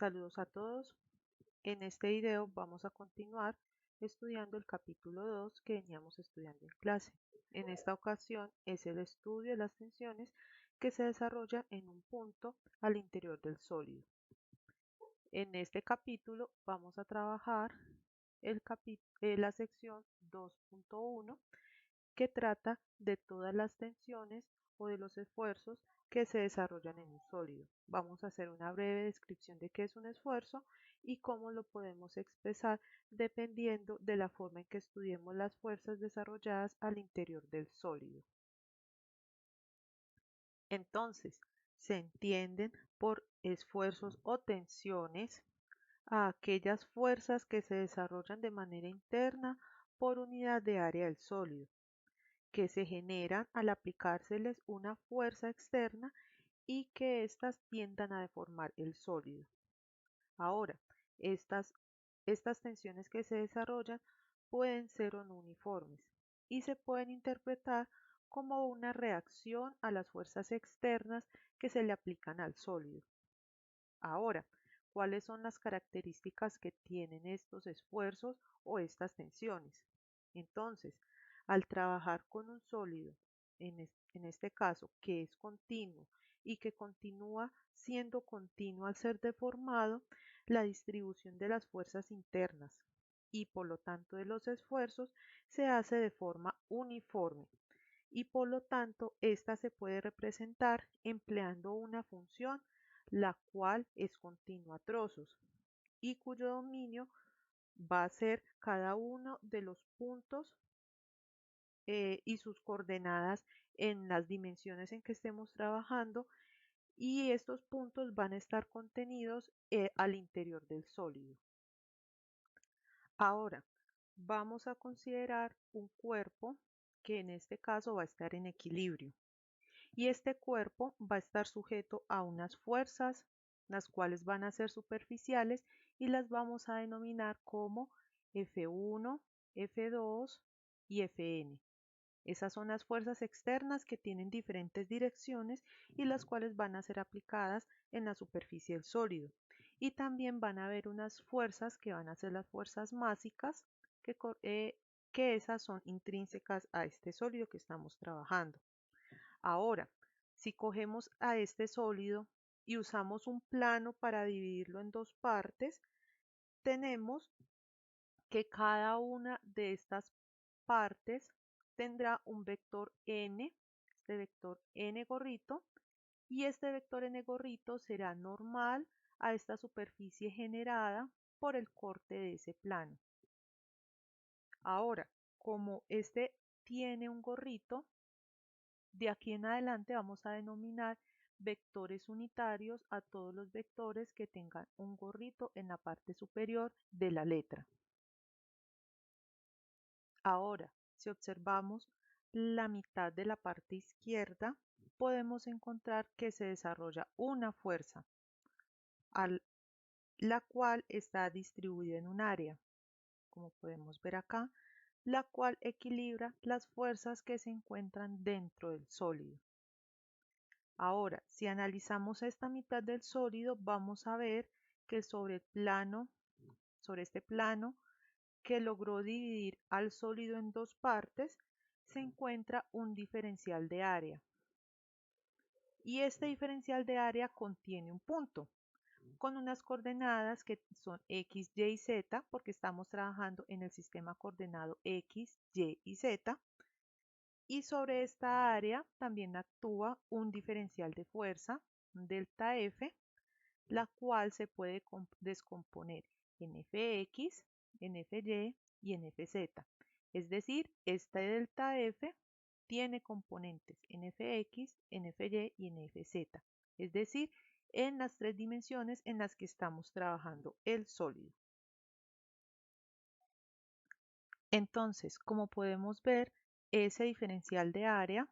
Saludos a todos. En este video vamos a continuar estudiando el capítulo 2 que veníamos estudiando en clase. En esta ocasión es el estudio de las tensiones que se desarrollan en un punto al interior del sólido. En este capítulo vamos a trabajar la sección 2.1 que trata de todas las tensiones o de los esfuerzos que se desarrollan en un sólido. Vamos a hacer una breve descripción de qué es un esfuerzo y cómo lo podemos expresar dependiendo de la forma en que estudiemos las fuerzas desarrolladas al interior del sólido. Entonces, se entienden por esfuerzos o tensiones a aquellas fuerzas que se desarrollan de manera interna por unidad de área del sólido, que se generan al aplicárseles una fuerza externa y que éstas tiendan a deformar el sólido. Ahora, estas tensiones que se desarrollan pueden ser o no uniformes y se pueden interpretar como una reacción a las fuerzas externas que se le aplican al sólido. Ahora, ¿cuáles son las características que tienen estos esfuerzos o estas tensiones? Entonces, al trabajar con un sólido, en este caso, que es continuo y que continúa siendo continuo al ser deformado, la distribución de las fuerzas internas y por lo tanto de los esfuerzos se hace de forma uniforme y por lo tanto esta se puede representar empleando una función la cual es continua a trozos y cuyo dominio va a ser cada uno de los puntos y sus coordenadas en las dimensiones en que estemos trabajando, y estos puntos van a estar contenidos al interior del sólido. Ahora, vamos a considerar un cuerpo que en este caso va a estar en equilibrio. Y este cuerpo va a estar sujeto a unas fuerzas, las cuales van a ser superficiales y las vamos a denominar como F1, F2 y Fn. Esas son las fuerzas externas que tienen diferentes direcciones y las cuales van a ser aplicadas en la superficie del sólido. Y también van a haber unas fuerzas que van a ser las fuerzas másicas, que esas son intrínsecas a este sólido que estamos trabajando. Ahora, si cogemos a este sólido y usamos un plano para dividirlo en dos partes, tenemos que cada una de estas partes tendrá un vector n, este vector n gorrito, y este vector n gorrito será normal a esta superficie generada por el corte de ese plano. Ahora, como este tiene un gorrito, de aquí en adelante vamos a denominar vectores unitarios a todos los vectores que tengan un gorrito en la parte superior de la letra. Ahora, si observamos la mitad de la parte izquierda, podemos encontrar que se desarrolla una fuerza, la cual está distribuida en un área, como podemos ver acá, la cual equilibra las fuerzas que se encuentran dentro del sólido. Ahora, si analizamos esta mitad del sólido, vamos a ver que sobre este plano que logró dividir al sólido en dos partes, se encuentra un diferencial de área. Y este diferencial de área contiene un punto con unas coordenadas que son x, y y z, porque estamos trabajando en el sistema coordenado x, y y z. Y sobre esta área también actúa un diferencial de fuerza, un delta F, la cual se puede descomponer en Fx, en Fy y en Fz. Es decir, este delta F tiene componentes en Fx, en Fy y en Fz. Es decir, en las tres dimensiones en las que estamos trabajando el sólido. Entonces, como podemos ver, ese diferencial de área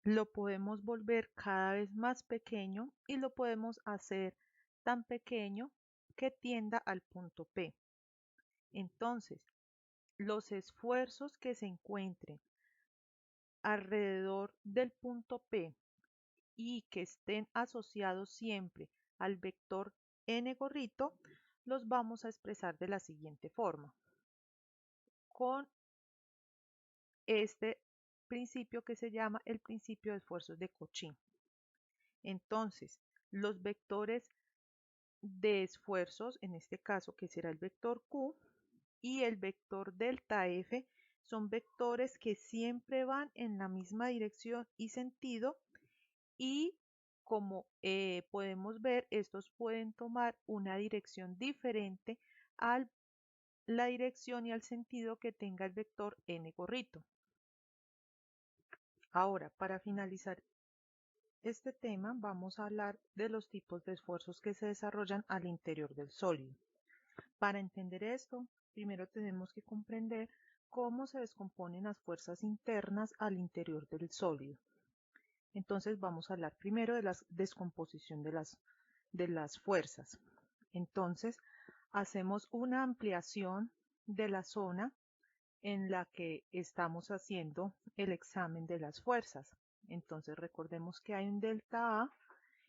lo podemos volver cada vez más pequeño y lo podemos hacer tan pequeño que tienda al punto P. Entonces, los esfuerzos que se encuentren alrededor del punto P y que estén asociados siempre al vector n gorrito, los vamos a expresar de la siguiente forma, con este principio que se llama el principio de esfuerzos de Cauchy. Entonces, los vectores de esfuerzos, en este caso que será el vector Q, y el vector delta F, son vectores que siempre van en la misma dirección y sentido, y como podemos ver, estos pueden tomar una dirección diferente a la dirección y al sentido que tenga el vector n gorrito. Ahora, para finalizar este tema, vamos a hablar de los tipos de esfuerzos que se desarrollan al interior del sólido. Para entender esto, primero tenemos que comprender cómo se descomponen las fuerzas internas al interior del sólido. Entonces vamos a hablar primero de la descomposición de las fuerzas. Entonces hacemos una ampliación de la zona en la que estamos haciendo el examen de las fuerzas. Entonces recordemos que hay un delta A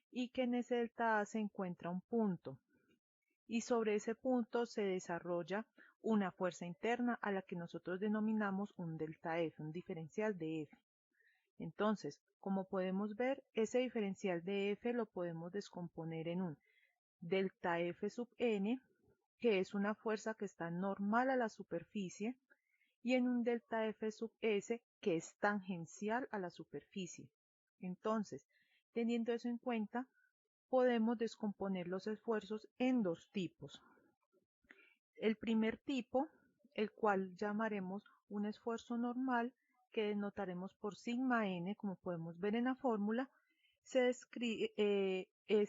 y que en ese delta A se encuentra un punto. Y sobre ese punto se desarrolla una fuerza interna a la que nosotros denominamos un delta F, un diferencial de F. Entonces, como podemos ver, ese diferencial de F lo podemos descomponer en un delta F sub n, que es una fuerza que está normal a la superficie, y en un delta F sub S, que es tangencial a la superficie. Entonces, teniendo eso en cuenta, podemos descomponer los esfuerzos en dos tipos. El primer tipo, el cual llamaremos un esfuerzo normal, que denotaremos por sigma n, como podemos ver en la fórmula, es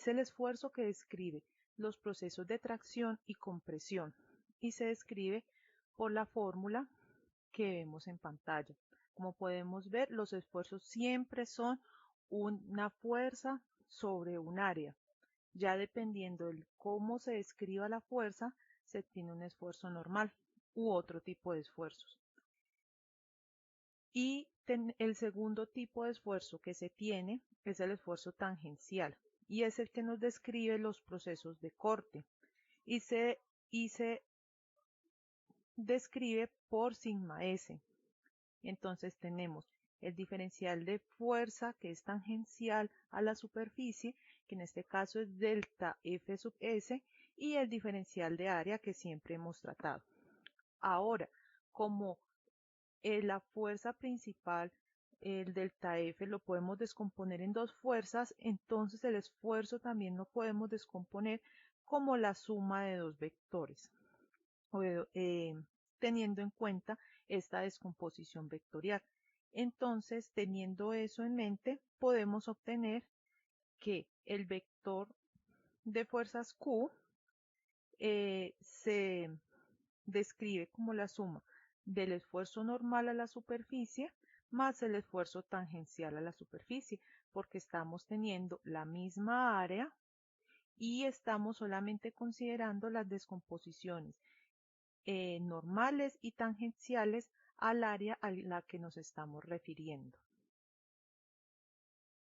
el esfuerzo que describe los procesos de tracción y compresión, y se describe por la fórmula que vemos en pantalla. Como podemos ver, los esfuerzos siempre son una fuerza sobre un área. Ya dependiendo de cómo se describa la fuerza, se tiene un esfuerzo normal u otro tipo de esfuerzos. Y el segundo tipo de esfuerzo que se tiene es el esfuerzo tangencial, y es el que nos describe los procesos de corte, y se describe por sigma S. Entonces tenemos el diferencial de fuerza, que es tangencial a la superficie, que en este caso es delta F sub S, y el diferencial de área que siempre hemos tratado. Ahora, como la fuerza principal, el delta F, lo podemos descomponer en dos fuerzas, entonces el esfuerzo también lo podemos descomponer como la suma de dos vectores, teniendo en cuenta esta descomposición vectorial. Entonces, teniendo eso en mente, podemos obtener que el vector de fuerzas Q se describe como la suma del esfuerzo normal a la superficie más el esfuerzo tangencial a la superficie, porque estamos teniendo la misma área y estamos solamente considerando las descomposiciones normales y tangenciales al área a la que nos estamos refiriendo.